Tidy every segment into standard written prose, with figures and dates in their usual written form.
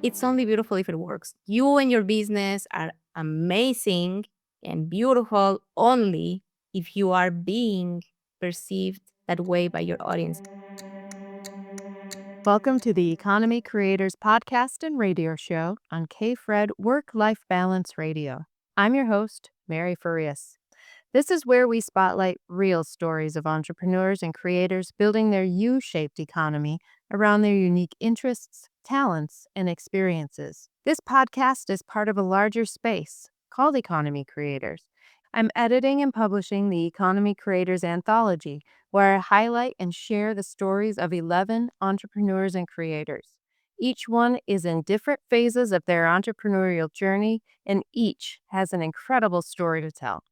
it's only beautiful if it works. You and your business are amazing and beautiful only if you are being perceived that way by your audience. Welcome to the Economy Creators Podcast and Radio Show on KFRED Work Life Balance Radio. I'm your host, Reiss Farias. This is where we spotlight real stories of entrepreneurs and creators building their U-shaped economy around their unique interests, talents, and experiences. This podcast is part of a larger space called Economy Creators. I'm editing and publishing the Economy Creators Anthology, where I highlight and share the stories of 11 entrepreneurs and creators. Each one is in different phases of their entrepreneurial journey, and each has an incredible story to tell.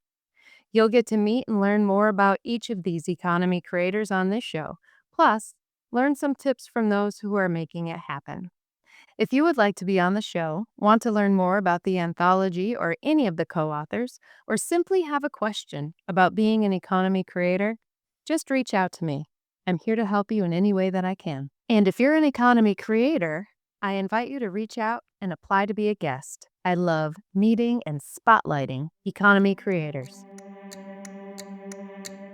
You'll get to meet and learn more about each of these economy creators on this show, plus, learn some tips from those who are making it happen. If you would like to be on the show, want to learn more about the anthology or any of the co authors, or simply have a question about being an economy creator, just reach out to me. I'm here to help you in any way that I can. And if you're an economy creator, I invite you to reach out and apply to be a guest. I love meeting and spotlighting economy creators.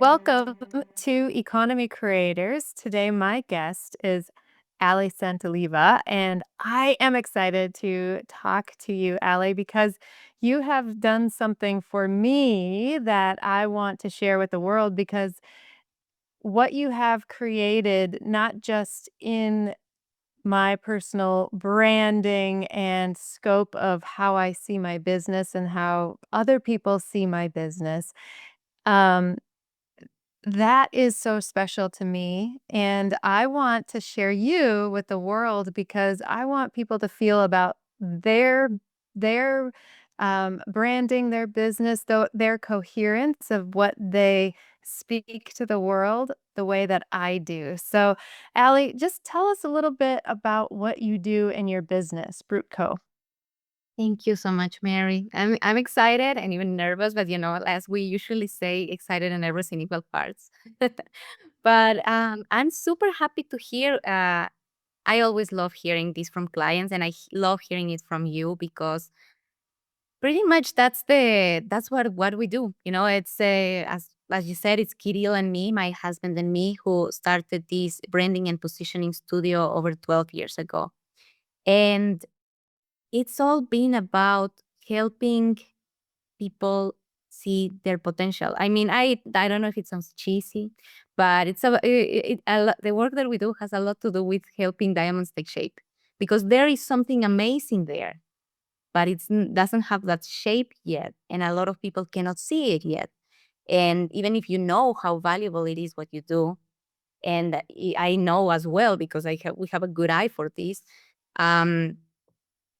Welcome to Economy Creators. Today, my guest is Ale Santoliva, and I am excited to talk to you, Ale, because you have done something for me that I want to share with the world. Because what you have created, not just in my personal branding and scope of how I see my business and how other people see my business, um, that is so special to me, and I want to share you with the world because I want people to feel about their branding, their business, though their coherence of what they speak to the world the way that I do. So, Allie, just tell us a little bit about what you do in your business, Brutco. Thank you so much, Mary. I'm excited and even nervous, but as we usually say, excited and nervous in equal parts. But I'm super happy to hear. I always love hearing this from clients, and love hearing it from you because pretty much that's what we do. It's as you said, it's Kirill and me, my husband and me, who started this branding and positioning studio over 12 years ago, and it's all been about helping people see their potential. I mean, I don't know if it sounds cheesy, but the work that we do has a lot to do with helping diamonds take shape, because there is something amazing there, but it doesn't have that shape yet, and a lot of people cannot see it yet. And even if you know how valuable it is what you do, and I know as well because we have a good eye for this. Um,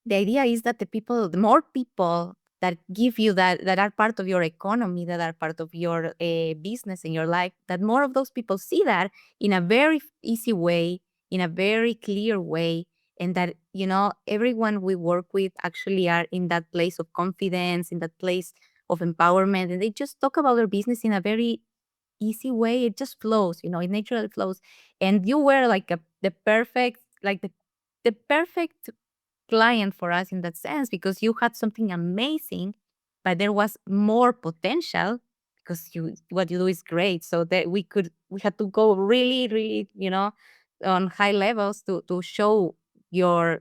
the idea is that the more people that give you that are part of your economy, that are part of your business in your life, that more of those people see that in a very easy way, in a very clear way, and that everyone we work with actually are in that place of confidence, in that place of empowerment, and they just talk about their business in a very easy way. It just flows, it naturally flows. And you were like the perfect client for us in that sense, because you had something amazing, but there was more potential because what you do is great. So that we had to go really, really, on high levels to show your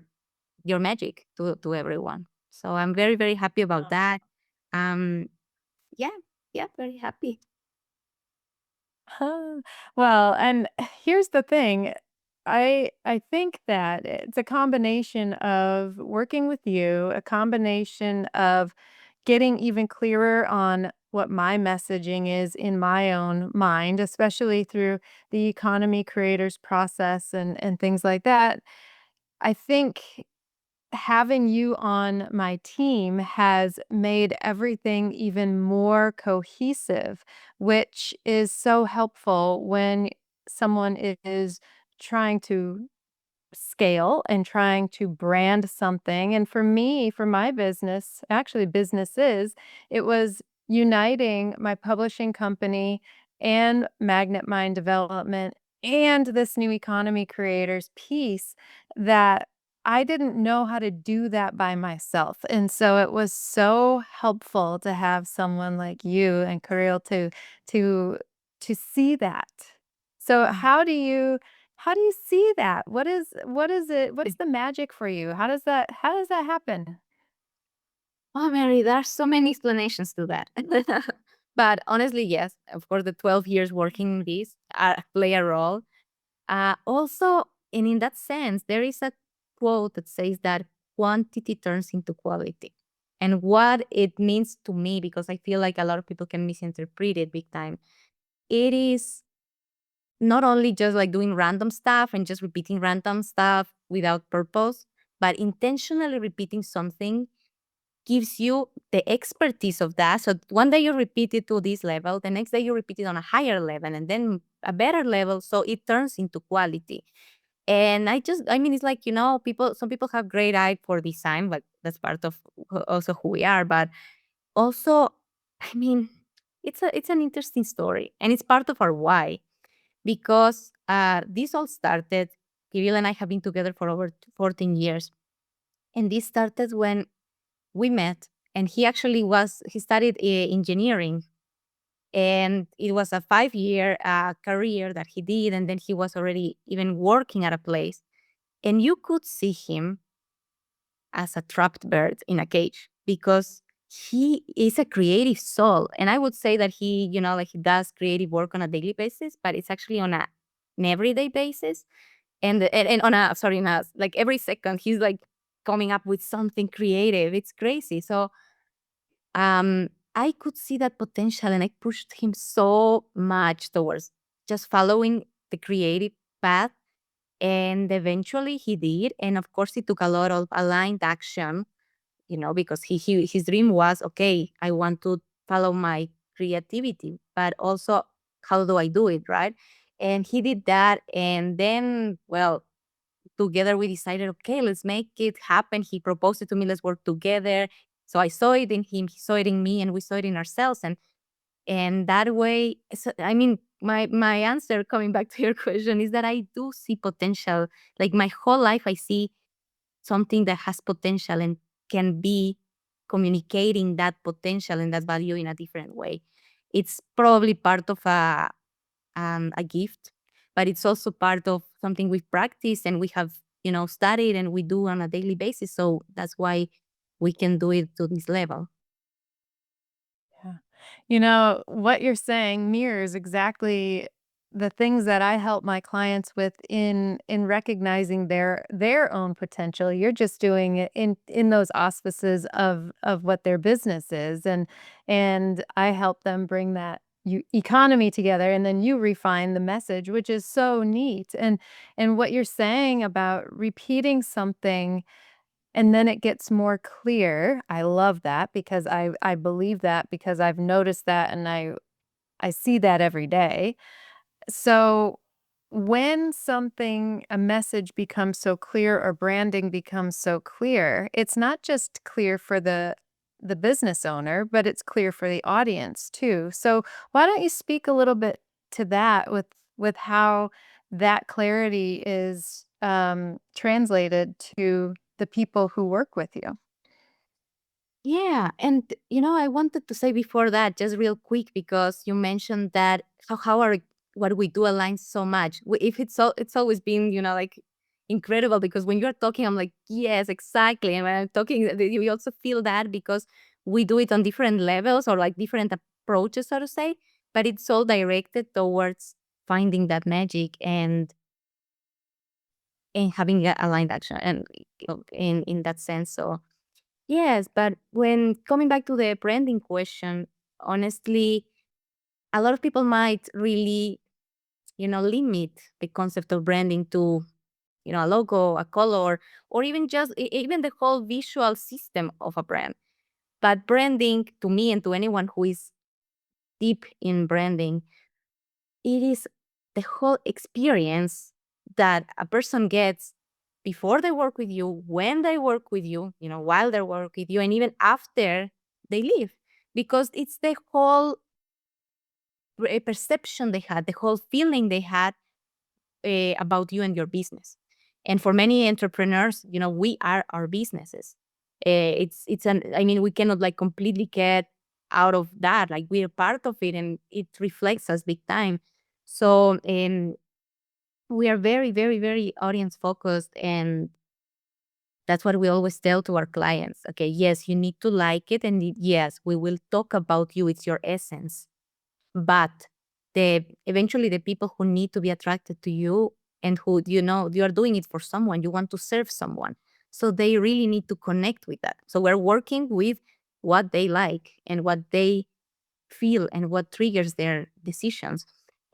magic to everyone. So I'm very, very happy about that. Um, yeah, yeah, very happy. Huh. Well, and here's the thing. I think that it's a combination of working with you, a combination of getting even clearer on what my messaging is in my own mind, especially through the economy creators process and things like that. I think having you on my team has made everything even more cohesive, which is so helpful when someone is trying to scale and trying to brand something. And for me, for my business, actually businesses, it was uniting my publishing company and Magnet Mind Development and this new economy creators piece that I didn't know how to do that by myself, and so it was so helpful to have someone like you and Kirill to to see that. So how do you see that? What is it? What's the magic for you? How does that happen? Oh, Mary, there are so many explanations to that. But honestly, yes, of course, the 12 years working in this play a role. Also, and in that sense, there is a quote that says that quantity turns into quality. And what it means to me, because I feel like a lot of people can misinterpret it big time, it is not only just like doing random stuff and just repeating random stuff without purpose, but intentionally repeating something gives you the expertise of that. So one day you repeat it to this level, the next day you repeat it on a higher level, and then a better level. So it turns into quality. And I mean, it's like, some people have great eye for design, but that's part of also who we are. But also, I mean, it's an interesting story, and it's part of our why, because this all started. Kirill and I have been together for over 14 years, and this started when we met, and he studied engineering, and it was a 5 year career that he did, and then he was already even working at a place, and you could see him as a trapped bird in a cage, because he is a creative soul. And I would say that like he does creative work on a daily basis, but it's actually on an everyday basis, and on a sorry, not like every second he's like coming up with something creative. It's crazy. So I could see that potential, and I pushed him so much towards just following the creative path. And eventually he did. And of course, it took a lot of aligned action, because his dream was, okay, I want to follow my creativity, but also, how do I do it, right? And he did that. And then, well, together we decided, okay, let's make it happen. He proposed it to me, let's work together. So I saw it in him, he saw it in me, and we saw it in ourselves. And that way, so, I mean, my answer, coming back to your question, is that I do see potential. Like my whole life I see something that has potential and can be communicating that potential and that value in a different way. It's probably part of a gift, but it's also part of something we've practiced and we have, studied and we do on a daily basis. So that's why we can do it to this level. Yeah. You know, what you're saying mirrors exactly the things that I help my clients with in recognizing their own potential. You're just doing it in those auspices of what their business is, and I help them bring that economy together, and then you refine the message, which is so neat. And what you're saying about repeating something and then it gets more clear. I love that because I believe that because I've noticed that and I see that every day. So when a message becomes so clear or branding becomes so clear, it's not just clear for the business owner, but it's clear for the audience too. So why don't you speak a little bit to that with how that clarity is translated to the people who work with you? Yeah, and I wanted to say before that, just real quick, because you mentioned that how our what we do aligns so much. If it's always been like incredible, because when you're talking, I'm like, yes, exactly. And when I'm talking, you also feel that, because we do it on different levels or like different approaches, so to say, but it's all directed towards finding that magic and having a aligned action, and in that sense. So yes, but when coming back to the branding question, honestly, a lot of people might really, limit the concept of branding to, a logo, a color, or even just even the whole visual system of a brand. But branding, to me and to anyone who is deep in branding, it is the whole experience that a person gets before they work with you, when they work with you, while they work with you, and even after they leave. Because it's the whole perception they had, the whole feeling they had about you and your business. And for many entrepreneurs, we are our businesses. I mean, we cannot like completely get out of that. Like we are part of it, and it reflects us big time. So we are very, very, very audience focused, and that's what we always tell to our clients. Okay, yes, you need to like it, and yes, we will talk about you. It's your essence, but the eventually the people who need to be attracted to you, and who you are doing it for someone, you want to serve someone, so they really need to connect with that. So we're working with what they like and what they feel and what triggers their decisions.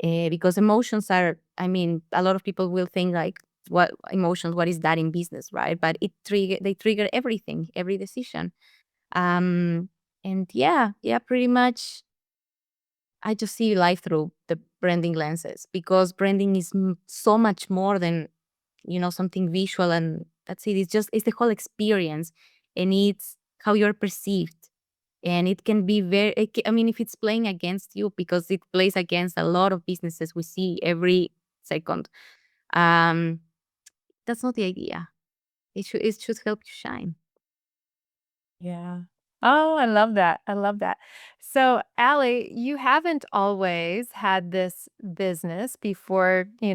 Because emotions are, I mean, a lot of people will think like, what emotions, what is that in business, right? But they trigger everything, every decision. um and yeah, pretty much I just see life through the branding lenses, because branding is so much more than something visual, and that's it. It's the whole experience, and it's how you're perceived. And it can be I mean, if it's playing against you, because it plays against a lot of businesses we see every second. um that's not the idea. It should help you shine. Yeah. Oh, I love that. I love that. So, Allie, you haven't always had this business before, you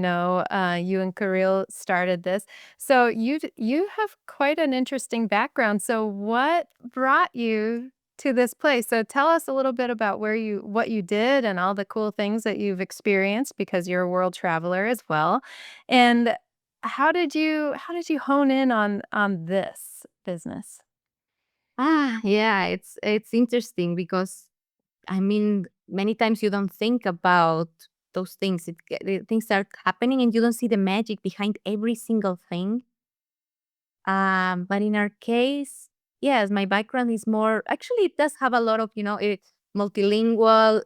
and Kirill started this. So you have quite an interesting background. So what brought you to this place? So tell us a little bit about what you did and all the cool things that you've experienced, because you're a world traveler as well. And how did you hone in on this business? Yeah, it's interesting, because I mean, many times you don't think about those things. The things start happening, and you don't see the magic behind every single thing. But in our case, yes, my background is more, actually, it does have a lot of, multilingual,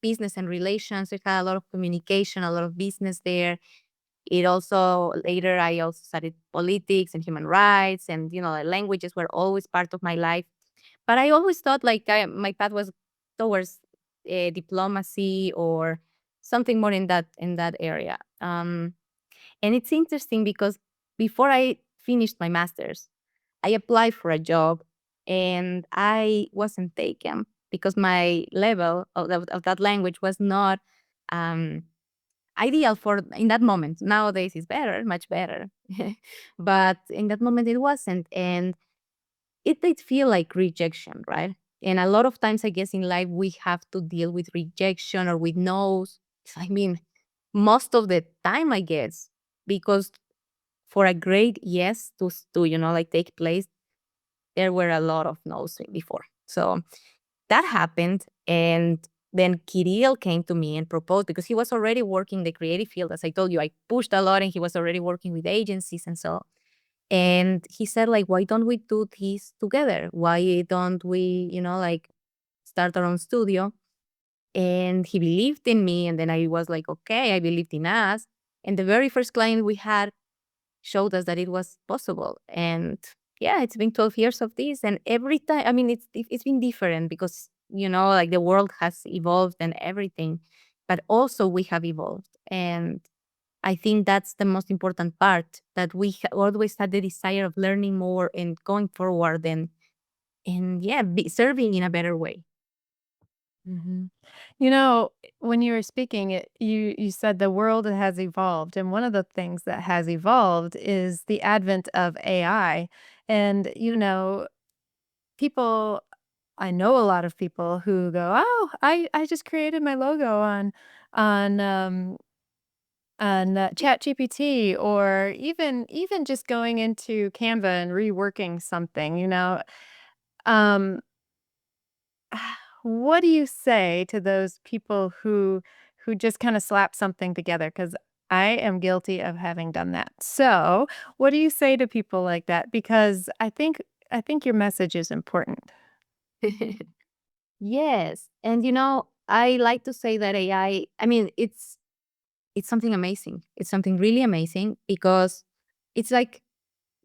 business and relations. It had a lot of communication, a lot of business there. It also, later, I also studied politics and human rights, and, the languages were always part of my life. But I always thought like my path was towards diplomacy, or something more in that area. And it's interesting, because before I finished my master's, I applied for a job, and I wasn't taken, because my level of that language was not um, ideal for in that moment. Nowadays it's better, much better. But in that moment it wasn't. And it did feel like rejection, right? And a lot of times, I guess, in life, we have to deal with rejection or with no's. I mean, most of the time, I guess, because for a great yes to like take place, there were a lot of no's before. So that happened, and then Kirill came to me and proposed, because he was already working the creative field. As I told you, I pushed a lot, and he was already working with agencies and so. And he said, like, why don't we do this together? Why don't we, like, start our own studio? And he believed in me. And then I was like, okay, I believed in us. And the very first client we had showed us that it was possible. And yeah, it's been 12 years of this. And every time, I mean, it's been different, because, like, the world has evolved and everything, but also we have evolved. And I think that's the most important part, that we always had the desire of learning more and going forward, and yeah, serving in a better way. Mhm. When you were speaking, you said the world has evolved, and one of the things that has evolved is the advent of AI. And people I know a lot of people who go, "Oh, I just created my logo on um ChatGPT," or even just going into Canva and reworking something. Um What do you say to those people who just kinda slap something together? Because I am guilty of having done that. So, what do you say to people like that? Because I think your message is important. Yes, and I like to say that I mean, it's something amazing. It's something really amazing, because it's like,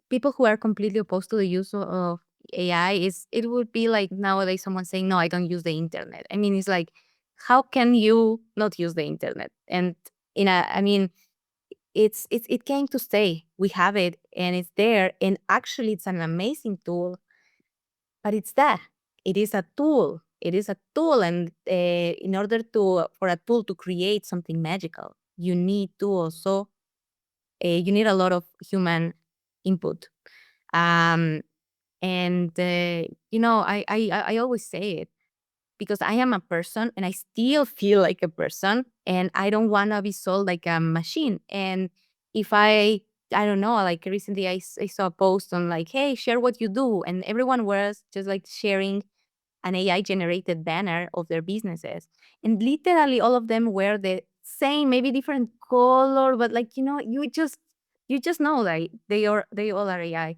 people who are completely opposed to the use of AI, it would be like nowadays someone saying, "No, I don't use the internet." I mean, it's like, how can you not use the internet? And I mean, it came to stay. We have it and it's there. And actually it's an amazing tool, but it's that. It is a tool. It is a tool. And in order for a tool to create something magical, you need to also, you need a lot of human input. Um, and, I always say it, because I am a person and I still feel like a person and I don't want to be sold like a machine. And if I don't know, like recently I saw a post on like, hey, share what you do. And everyone was just like sharing an AI generated banner of their businesses. And literally all of them were the same, maybe different color, but like, you just know like they all are AI.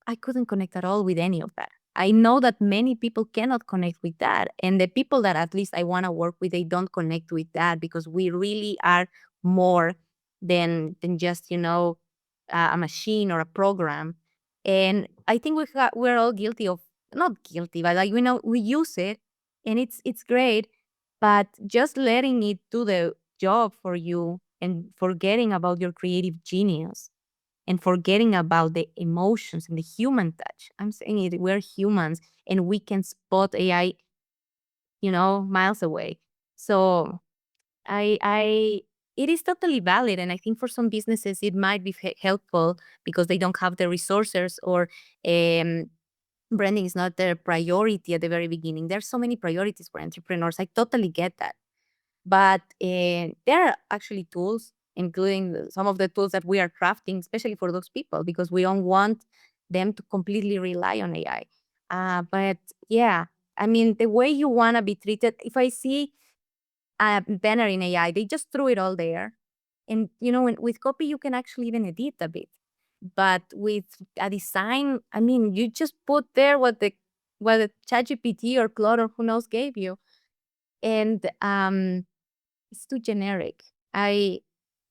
I couldn't connect at all with any of that. I know that many people cannot connect with that. And the people that at least I want to work with, they don't connect with that because we really are more than just, a machine or a program. And I think we're all guilty of, not guilty, but like, we use it and it's great, but just letting it do the job for you and forgetting about your creative genius and forgetting about the emotions and the human touch. I'm saying it, we're humans and we can spot AI, miles away. So I it is totally valid. And I think for some businesses it might be helpful because they don't have the resources or um, branding is not their priority at the very beginning. There's so many priorities for entrepreneurs. I totally get that. But there are actually tools, including some of the tools that we are crafting, especially for those people, because we don't want them to completely rely on AI. But yeah, I mean, the way you want to be treated, if I see a banner in AI, they just threw it all there. And, with copy, you can actually even edit a bit. But with a design, I mean, you just put there what the ChatGPT or Claude or who knows gave you. And it's too generic. I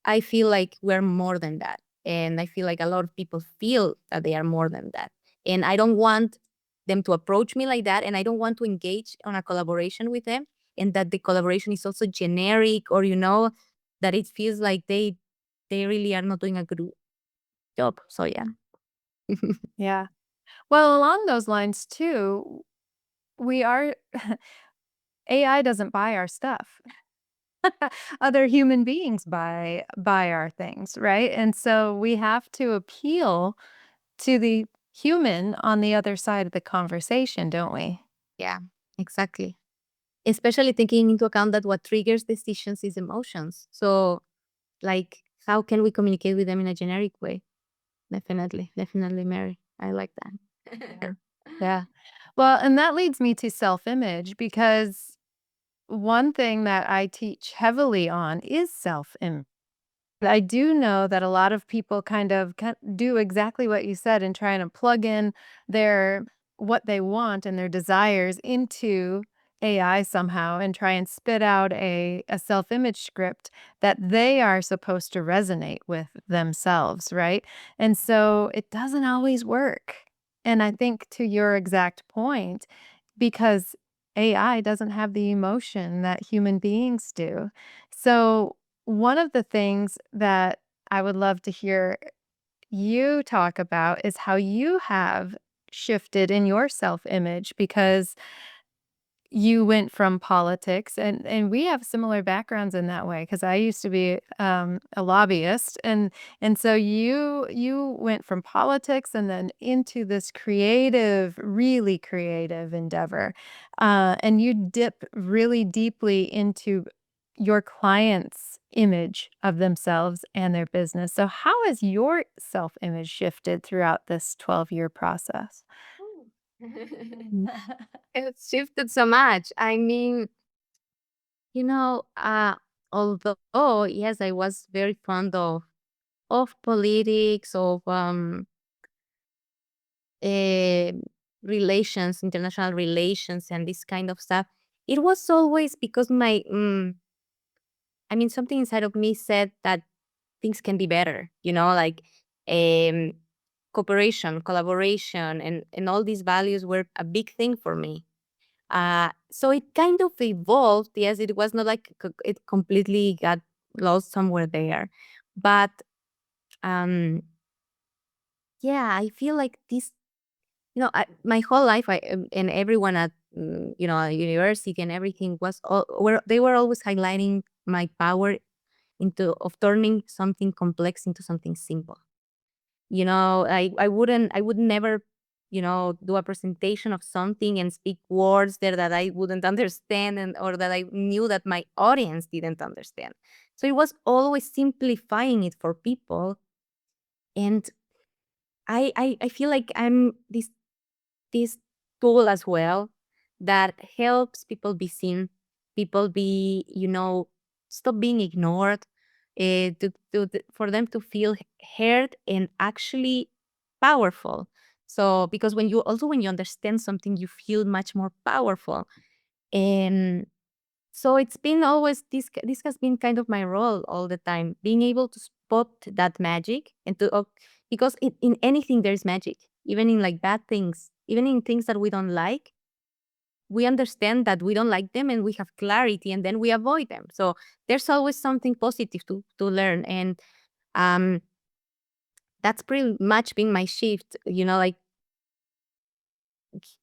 I feel like we're more than that. And I feel like a lot of people feel that they are more than that. And I don't want them to approach me like that. And I don't want to engage on a collaboration with them. And that the collaboration is also generic or, that it feels like they really are not doing a good job. So yeah. Yeah. Well, along those lines too, we are AI doesn't buy our stuff. Other human beings buy our things, right? And so we have to appeal to the human on the other side of the conversation, don't we? Yeah, exactly. Especially taking into account that what triggers decisions is emotions. So like, how can we communicate with them in a generic way? Definitely, definitely, Mary. I like Yeah. that. Yeah. Well, and that leads me to self-image because one thing that I teach heavily on is self-image. I do know that a lot of people kind of do exactly what you said and trying to plug in their what they want and their desires into AI somehow and try and spit out a self-image script that they are supposed to resonate with themselves, right? And so it doesn't always work. And I think to your exact point, because AI doesn't have the emotion that human beings do. So one of the things that I would love to hear you talk about is how you have shifted in your self-image because you went from politics and we have similar backgrounds in that way because I used to be a lobbyist and so you went from politics and then into this creative, really creative endeavor, and you dip really deeply into your clients' image of themselves and their business. So how has your self-image shifted throughout this 12-year process? Ooh. It shifted so much. I mean, although yes, I was very fond of politics, of eh, relations, international relations, and this kind of stuff. It was always because I mean, something inside of me said that things can be better. Like um, cooperation, collaboration, and all these values were a big thing for me. So it kind of evolved. Yes, it was not like it completely got lost somewhere there, But um, yeah, I feel like this, my whole life, and everyone at, university and everything they were always highlighting my power into of turning something complex into something simple. I would never, do a presentation of something and speak words there that I wouldn't understand, and or that I knew that my audience didn't understand. So it was always simplifying it for people. And I feel like I'm this tool as well that helps people be seen, people be, stop being ignored, for them to feel heard and actually powerful. So because when you understand something, you feel much more powerful. And so it's been always this has been kind of my role all the time, being able to spot that magic and because in anything there's magic, even in like bad things, even in things that we don't like. We understand that we don't like them and we have clarity, and then we avoid them. So there's always something positive to learn. And um that's pretty much been my shift, like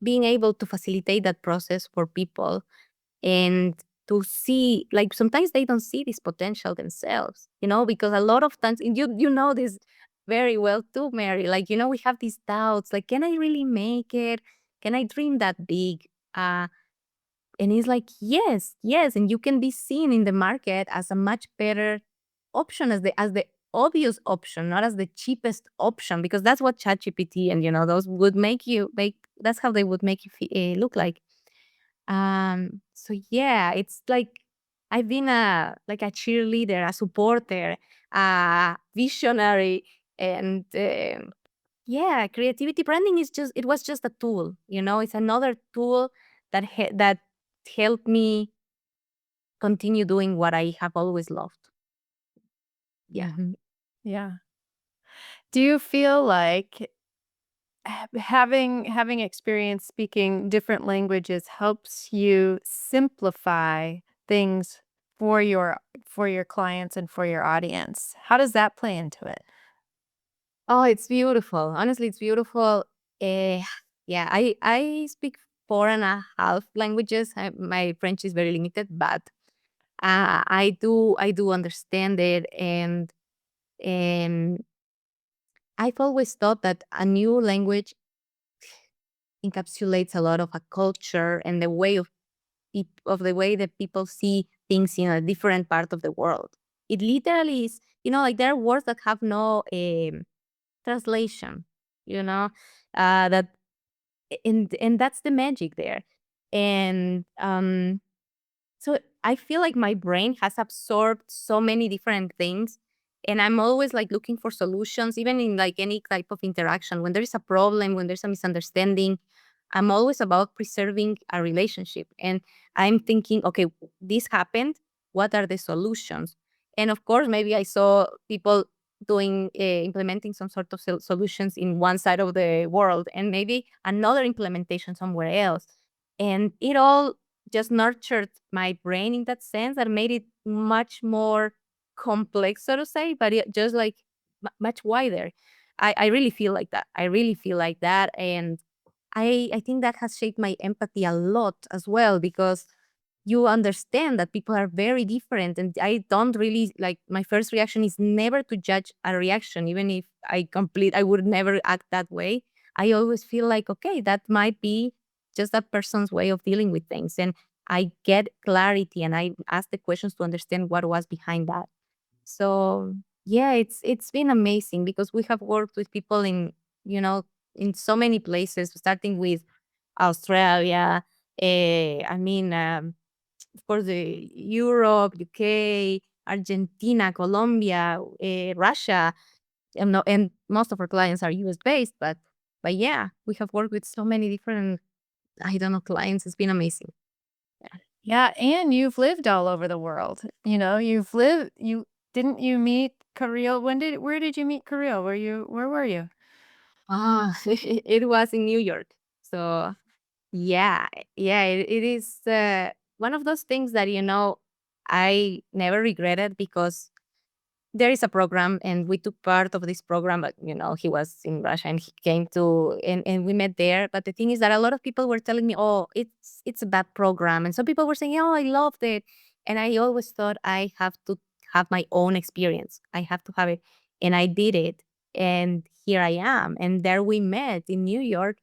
being able to facilitate that process for people, and to see, like, sometimes they don't see this potential themselves, because a lot of times, and you know this very well too, Mary, like, we have these doubts, like, can I really make it? Can I dream that big? And it's like, yes, yes, and you can be seen in the market as a much better option, as the obvious option, not as the cheapest option, because that's what ChatGPT and those would make. That's how they would make you look like. So yeah, it's like I've been a cheerleader, a supporter, a visionary, and yeah, creativity branding it was just a tool, it's another tool that helped me continue doing what I have always loved. Yeah. Mhm. Yeah. Do you feel like having experience speaking different languages helps you simplify things for your clients and for your audience? How does that play into it? Oh, it's beautiful. Honestly, it's beautiful. Eh, yeah, I speak 4.5 languages. My French is very limited, but I do understand it. And I've always thought that a new language encapsulates a lot of a culture and the way that people see things in a different part of the world. It literally is, like, there are words that have no translation, you know, that and that's the magic there. And so I feel like my brain has absorbed so many different things, and I'm always like looking for solutions, even in like any type of interaction. When there is a problem, when there's a misunderstanding, I'm always about preserving a relationship. And I'm thinking, okay, this happened. What are the solutions? And of course, maybe I saw people implementing some sort of solutions in one side of the world, and maybe another implementation somewhere else. And it all just nurtured my brain in that sense, that made it much more complex, so to say, but it just like much wider. I really feel like that. I really feel like that. And I think that has shaped my empathy a lot as well, because you understand that people are very different. And I don't really like, my first reaction is never to judge a reaction, even if I would never act that way. I always feel like, okay, that might be just that person's way of dealing with things. And I get clarity and I ask the questions to understand what was behind that. So yeah, it's been amazing because we have worked with people you know, in so many places, starting with Australia, of course, Europe, UK, Argentina, Colombia, Russia, and most of our clients are US based, but yeah, we have worked with so many different, I don't know, clients. It's been amazing. Yeah, and you've lived all over the world. You didn't you meet Kirill? Where did you meet Kirill? Where were you? It was in New York. So yeah, yeah, it is one of those things that I never regretted, because there is a program, and we took part of this program. But he was in Russia, and he came to, and we met there. But the thing is that a lot of people were telling me, "Oh, it's a bad program," and some people were saying, "Oh, I loved it," and I always thought I have to have my own experience. I have to have it, and I did it, and here I am. And there we met in New York,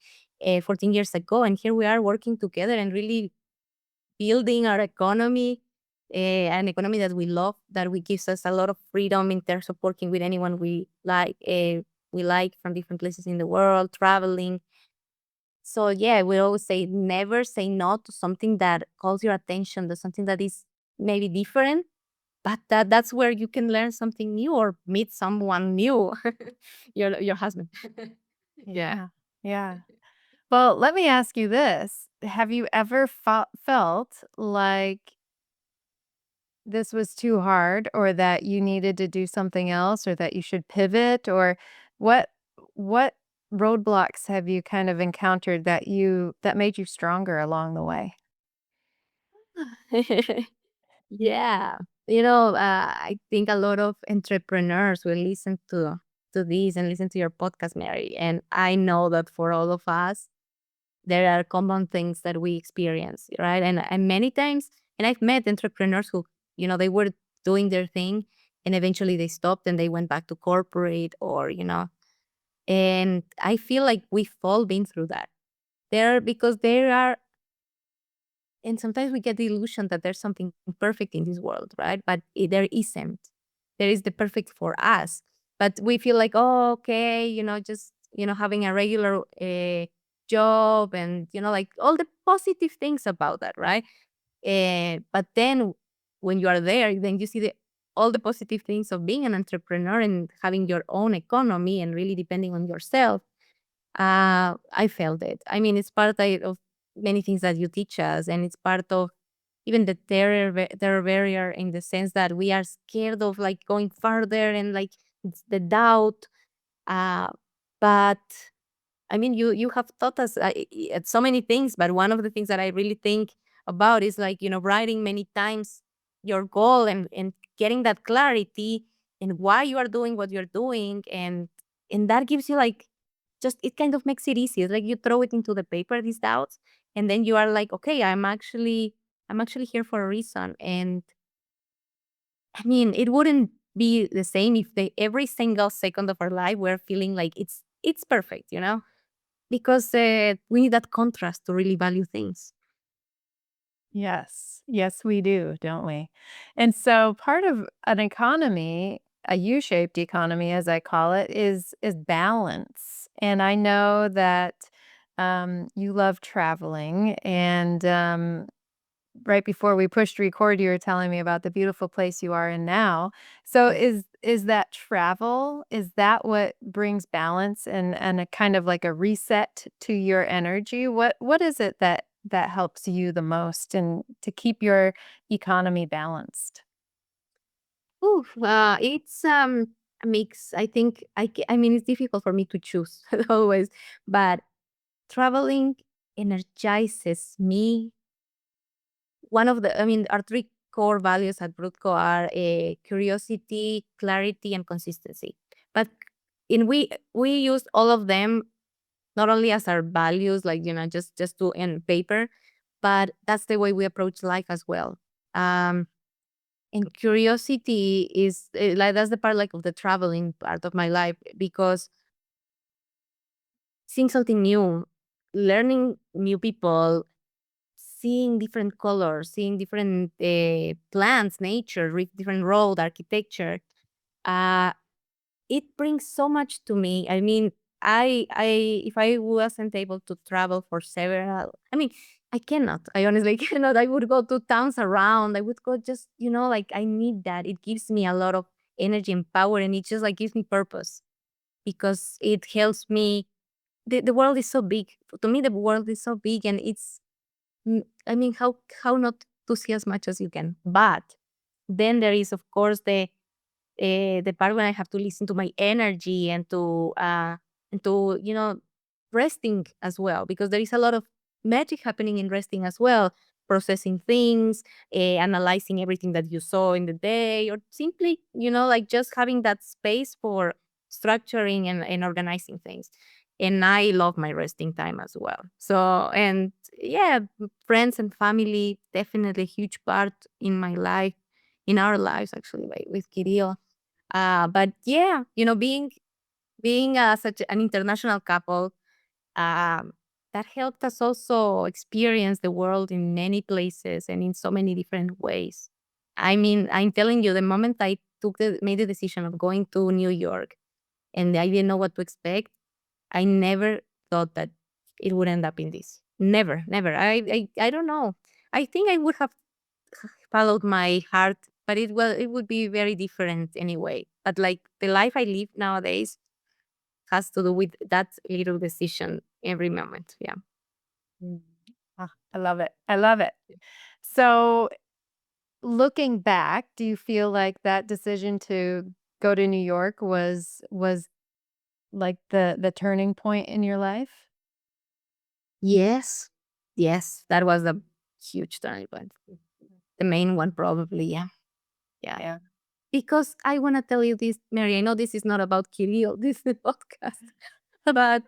14 years ago, and here we are working together and really building our economy, an economy that we love, that we gives us a lot of freedom in terms of working with anyone we like from different places in the world, traveling. So yeah, we always say never say no to something that calls your attention, to something that is maybe different, but that's where you can learn something new or meet someone new, your husband. Yeah. Yeah. Yeah. Well, let me ask you this. Have you ever felt like this was too hard or that you needed to do something else or that you should pivot or what what roadblocks have you kind of encountered that made you stronger along the way? Yeah. I think a lot of entrepreneurs will listen to this and listen to your podcast, Mary. And I know that for all of us, there are common things that we experience, right? And many times, and I've met entrepreneurs who, they were doing their thing, and eventually they stopped and they went back to corporate, and I feel like we've all been through that. Because there are, and sometimes we get the illusion that there's something perfect in this world, right? But there isn't. There is the perfect for us. But we feel like, oh, okay, just, having a regular job, and, like all the positive things about that, right? But then when you are there, then you see all the positive things of being an entrepreneur and having your own economy and really depending on yourself. I felt it. I mean, it's part of many things that you teach us, and it's part of even the terror barrier, in the sense that we are scared of like going further, and like it's the doubt. Uh, but I mean, you have taught us so many things, but one of the things that I really think about is like, writing many times your goal, and getting that clarity and why you are doing what you're doing, and that gives you like, just it kind of makes it easy. It's like you throw it into the paper, these doubts, and then you are like, okay, I'm actually here for a reason. And I mean, it wouldn't be the same if every single second of our life we're feeling like it's perfect, because we need that contrast to really value things. Yes. Yes, we do, don't we? And so part of an economy, a U-shaped economy as I call it, is balance. And I know that you love traveling and right before we pushed record, you were telling me about the beautiful place you are in now. So is that travel? Is that what brings balance and a kind of like a reset to your energy? What is it that helps you the most and to keep your economy balanced? Ooh, it's a mix. I think I mean, it's difficult for me to choose always, but traveling energizes me. I mean, our three core values at Brutco are curiosity, clarity, and consistency. But in we use all of them not only as our values, like, just to in paper, but that's the way we approach life as well. Um, and curiosity is like, that's the part like of the traveling part of my life, because seeing something new, learning new people, seeing different colors, seeing different plants, nature, different road, architecture, uh, it brings so much to me. I mean, if I wasn't able to travel for several, I mean, I cannot. I honestly cannot. I would go to towns around. I would go just, like I need that. It gives me a lot of energy and power, and it just like gives me purpose, because it helps me. The world is so big. To me, the world is so big, and I mean, how not to see as much as you can. But then there is, of course, the part when I have to listen to my energy, and to resting as well, because there is a lot of magic happening in resting as well. processing things, analyzing everything that you saw in the day, or simply, like just having that space for structuring and organizing things. And I love my resting time as well. So, and yeah, friends and family, definitely a huge part in my life, in our lives, actually, with Kirill. But yeah, being such an international couple, um, that helped us also experience the world in many places and in so many different ways. I mean, I'm telling you, the moment I made the decision of going to New York, and I didn't know what to expect, I never thought that it would end up in this. Never, never. I don't know. I think I would have followed my heart, but it would be very different anyway. But like the life I live nowadays has to do with that little decision every moment. Yeah. Mm. I love it. I love it. So, looking back, do you feel like that decision to go to New York was like the turning point in your life? Yes. Yes. That was a huge turning point. The main one, probably. Yeah. Yeah. Yeah. Because I want to tell you this, Mary. I know this is not about Kirill, this is a podcast, but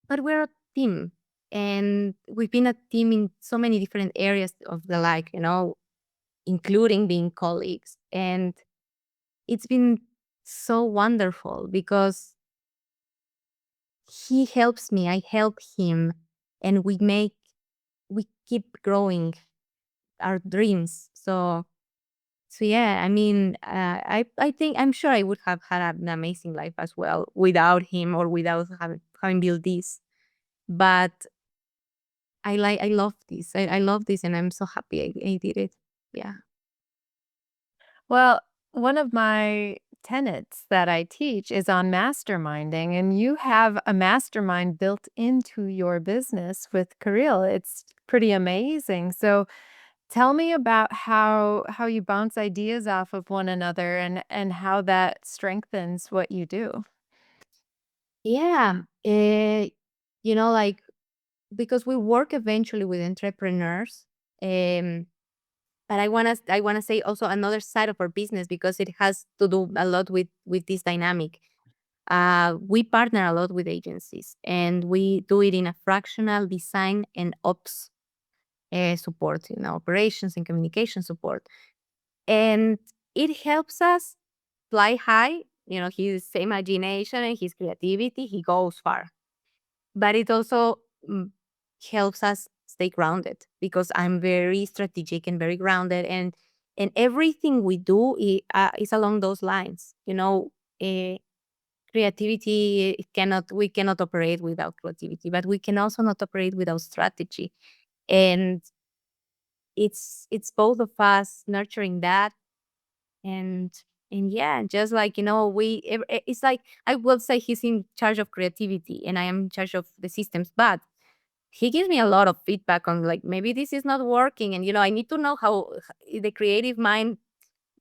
but we're a team, and we've been a team in so many different areas of the life, including being colleagues, and it's been so wonderful because he helps me, I help him, and we keep growing our dreams. So yeah, I mean, I think I'm sure I would have had an amazing life as well without him or without having built this. But I love this. I love this, and I'm so happy I did it. Yeah. Well, one of my tenets that I teach is on masterminding, and you have a mastermind built into your business with Kirill. It's pretty amazing. So, tell me about how you bounce ideas off of one another and how that strengthens what you do. Yeah. Like because we work eventually with entrepreneurs. Um, but I wanna say also another side of our business because it has to do a lot with this dynamic. We partner a lot with agencies, and we do it in a fractional design and ops support, operations and communication support, and it helps us fly high. His imagination and his creativity, he goes far, but it also mm, helps us stay grounded because I'm very strategic and very grounded, and everything we do is along those lines. Uh, Creativity, we cannot operate without creativity, but we can also not operate without strategy. And it's both of us nurturing that, and and yeah, just like it's like I will say he's in charge of creativity and I am in charge of the systems, but he gives me a lot of feedback on like maybe this is not working, and I need to know how the creative mind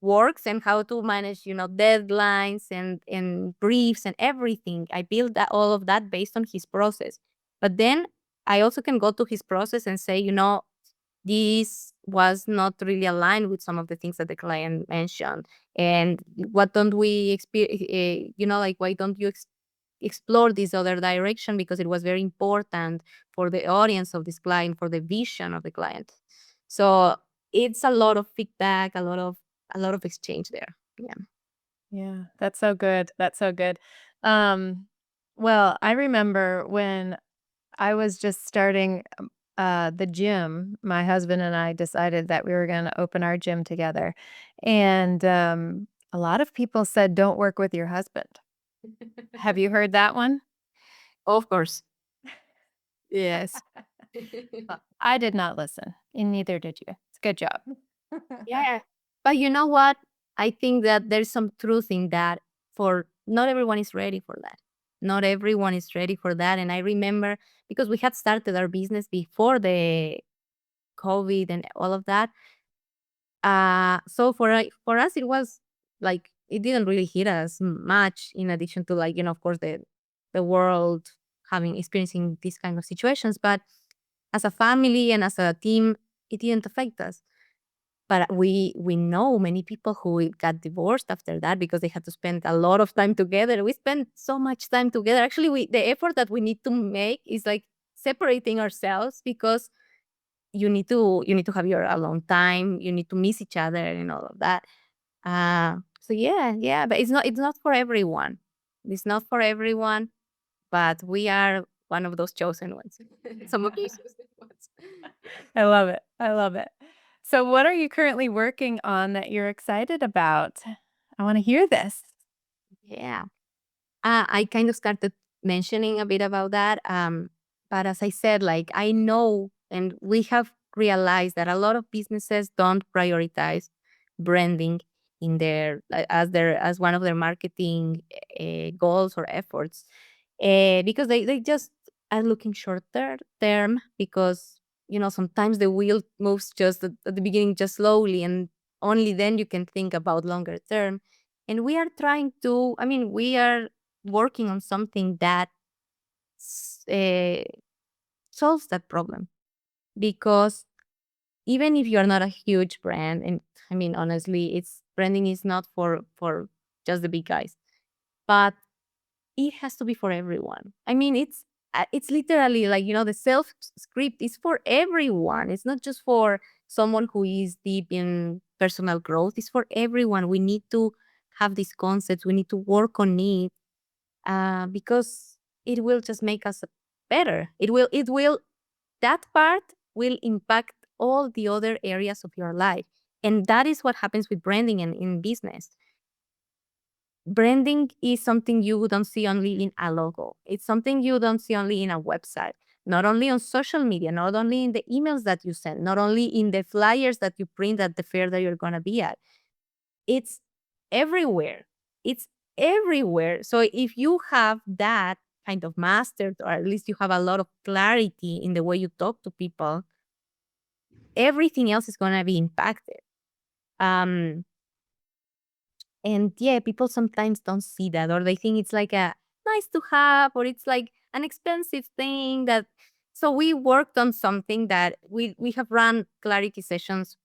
works and how to manage deadlines and briefs and everything. I build that all of that based on his process, but then I also can go to his process and say, this was not really aligned with some of the things that the client mentioned, and what don't we experience, like why don't you explore this other direction, because it was very important for the audience of this client, for the vision of the client. So it's a lot of feedback, a lot of exchange there. Yeah. Yeah, that's so good. That's so good. Um, well, I remember when I was just starting the gym, my husband and I decided that we were going to open our gym together. And a lot of people said, don't work with your husband. Have you heard that one? Of course. Yes. Well, I did not listen, and neither did you. It's good job. Yeah. But you know what? I think that there's some truth in that, for not everyone is ready for that. Not everyone is ready for that. And I remember because we had started our business before the COVID and all of that. So for us, it was like it didn't really hit us much. In addition to, like, of course, the world having experiencing these kind of situations, but as a family and as a team. it didn't affect us. But we know many people who got divorced after that because they had to spend a lot of time together. We spend so much time together. Actually, the effort that we need to make is like separating ourselves because you need to have your alone time. You need to miss each other and all of that. So yeah, yeah, but it's not for everyone. It's not for everyone, but we are one of those chosen ones. Some of those chosen ones. I love it. I love it. So, what are you currently working on that you're excited about? I want to hear this. Yeah. I kind of started mentioning a bit about that. But as I said, like I know, and we have realized that a lot of businesses don't prioritize branding in as one of their marketing goals or efforts, because they just are looking shorter term because sometimes the wheel moves just at the beginning just slowly, and only then you can think about longer term. And we are trying to, I mean, we are working on something that s- uh, solves that problem, because even if you're not a huge brand, and I mean honestly, it's branding is not for just the big guys, but it has to be for everyone. I mean, it's literally like the self script is for everyone. It's not just for someone who is deep in personal growth. It's for everyone. We need to have these concepts. We need to work on it, because it will just make us better. It will that part will impact all the other areas of your life. And that is what happens with branding and in business. Branding is something you don't see only in a logo. It's something you don't see only in a website, not only on social media, not only in the emails that you send, not only in the flyers that you print at the fair that you're going to be at. It's everywhere. It's everywhere. So if you have that kind of mastered, or at least you have a lot of clarity in the way you talk to people, everything else is going to be impacted. Um, and yeah, people sometimes don't see that, or they think it's like a nice to have, or it's like an expensive thing that. So we worked on something that we have run clarity sessions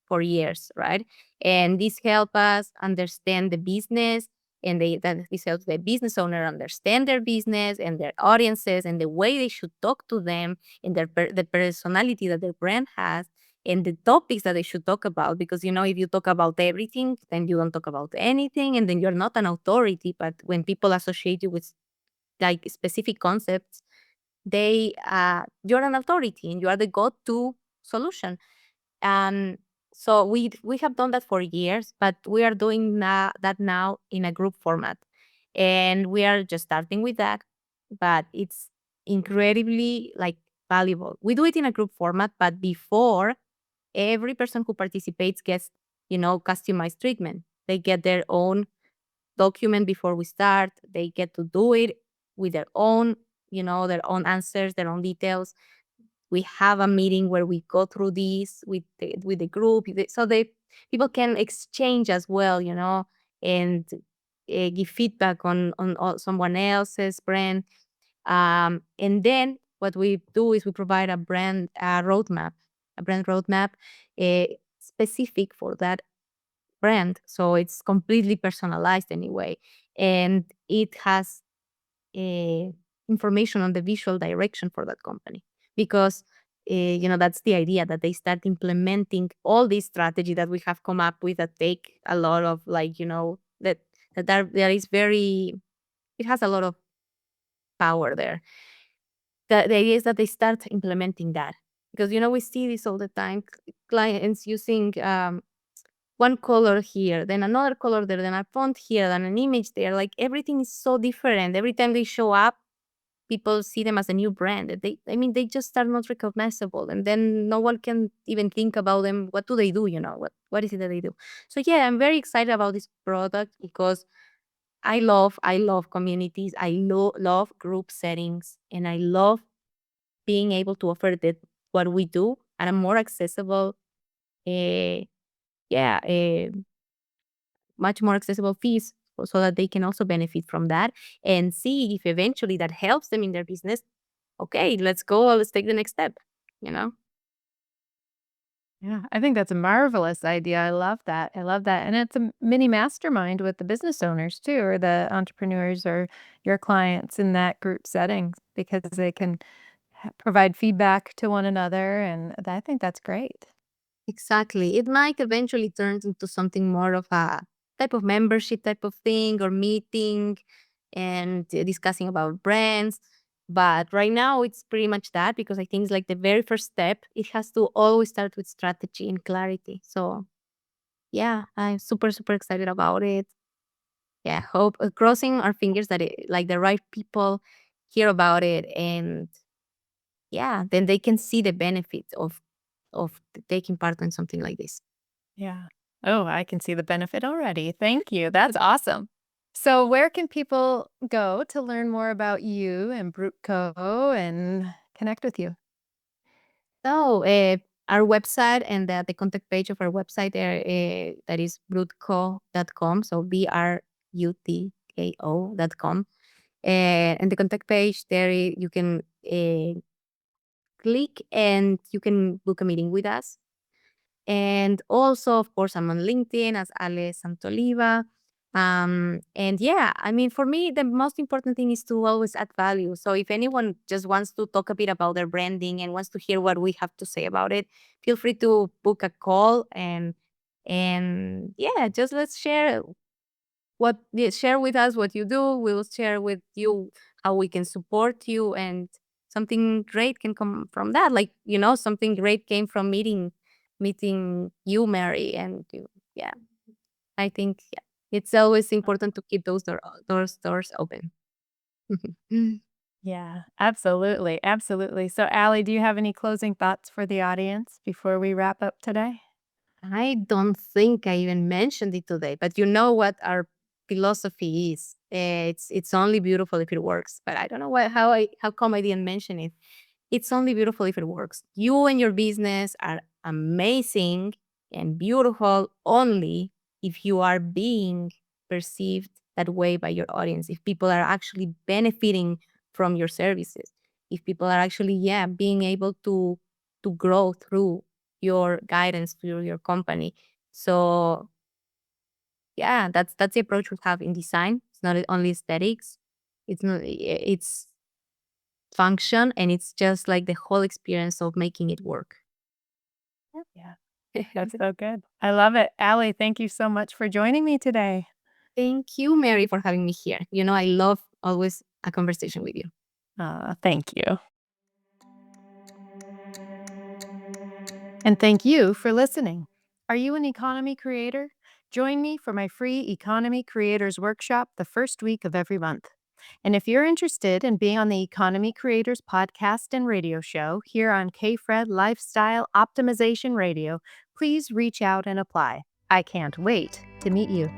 for years, right? And this help us understand the business, and this helps the business owner understand their business and their audiences and the way they should talk to them, and the personality that their brand has, and the topics that they should talk about. Because if you talk about everything, then you don't talk about anything, and then you're not an authority. But when people associate you with like specific concepts, you're an authority and you are the go-to solution. um, so we have done that for years, but we are doing that now in a group format, and we are just starting with that. But it's incredibly like valuable. We do it in a group format, but before, every person who participates gets customized treatment. They get their own document before we start. They get to do it with their own answers, their own details. We have a meeting where we go through these with the group, so they people can exchange as well, and give feedback on someone else's brand. And then what we do is we provide a brand roadmap, uh, specific for that brand, so it's completely personalized anyway, and it has uh, information on the visual direction for that company. Because that's the idea, that they start implementing all this strategy that we have come up with, that take a lot of, like, that is very, it has a lot of power there. The idea is that they start implementing that, because we see this all the time, clients using one color here, then another color there, then a font here, then an image there. Like, everything is so different. Every time they show up, people see them as a new brand. They just are not recognizable, and then no one can even think about them. What do they do? What is it that they do? So yeah, I'm very excited about this product because I love communities. I love group settings, and I love being able to offer what we do at a more accessible, uh, yeah, much more accessible fees, so that they can also benefit from that, and see if eventually that helps them in their business. Okay, let's go. Let's take the next step, you know? Yeah, I think that's a marvelous idea. I love that. I love that. And it's a mini mastermind with the business owners too, or the entrepreneurs or your clients in that group setting because they can provide feedback to one another. And I think that's great. Exactly. It might eventually turn into something more of a type of membership type of thing or meeting and discussing about brands. But right now, it's pretty much that because I think it's like the very first step. It has to always start with strategy and clarity. So, yeah, I'm super, super excited about it. Yeah, hope crossing our fingers that like the right people hear about it and yeah, then they can see the benefits of taking part in something like this. Yeah. Oh, I can see the benefit already. Thank you. That's awesome. So, where can people go to learn more about you and Brookco and connect with you? So, our website and the contact page of our website there, that is brutco.com. So, brutko.com. And the contact page there, you can click and you can book a meeting with us. And also, of course, I'm on LinkedIn as Ale Santoliva. And yeah, I mean, for me, the most important thing is to always add value. So if anyone just wants to talk a bit about their branding and wants to hear what we have to say about it, feel free to book a call and yeah, just let's share share with us what you do. We'll share with you how we can support you and something great can come from that. Like, something great came from meeting you, Mary, and you. Yeah, I think yeah, it's always important to keep those doors open. Yeah, absolutely. Absolutely. So, Allie, do you have any closing thoughts for the audience before we wrap up today? I don't think I even mentioned it today, but you know what our philosophy is. It's only beautiful if it works. But I don't know how come I didn't mention it. It's only beautiful if it works. You and your business are amazing and beautiful only if you are being perceived that way by your audience. If people are actually benefiting from your services, if people are actually being able to grow through your guidance through your company. So yeah, that's the approach we have in design. It's not only aesthetics. It's function and it's just like the whole experience of making it work. Yeah, that's so good. I love it. Allie, thank you so much for joining me today. Thank you, Mary, for having me here. I love always a conversation with you. Thank you. And thank you for listening. Are you an economy creator? Join me for my free Economy Creators Workshop the first week of every month. And if you're interested in being on the Economy Creators podcast and radio show here on KFred Lifestyle Optimization Radio, please reach out and apply. I can't wait to meet you.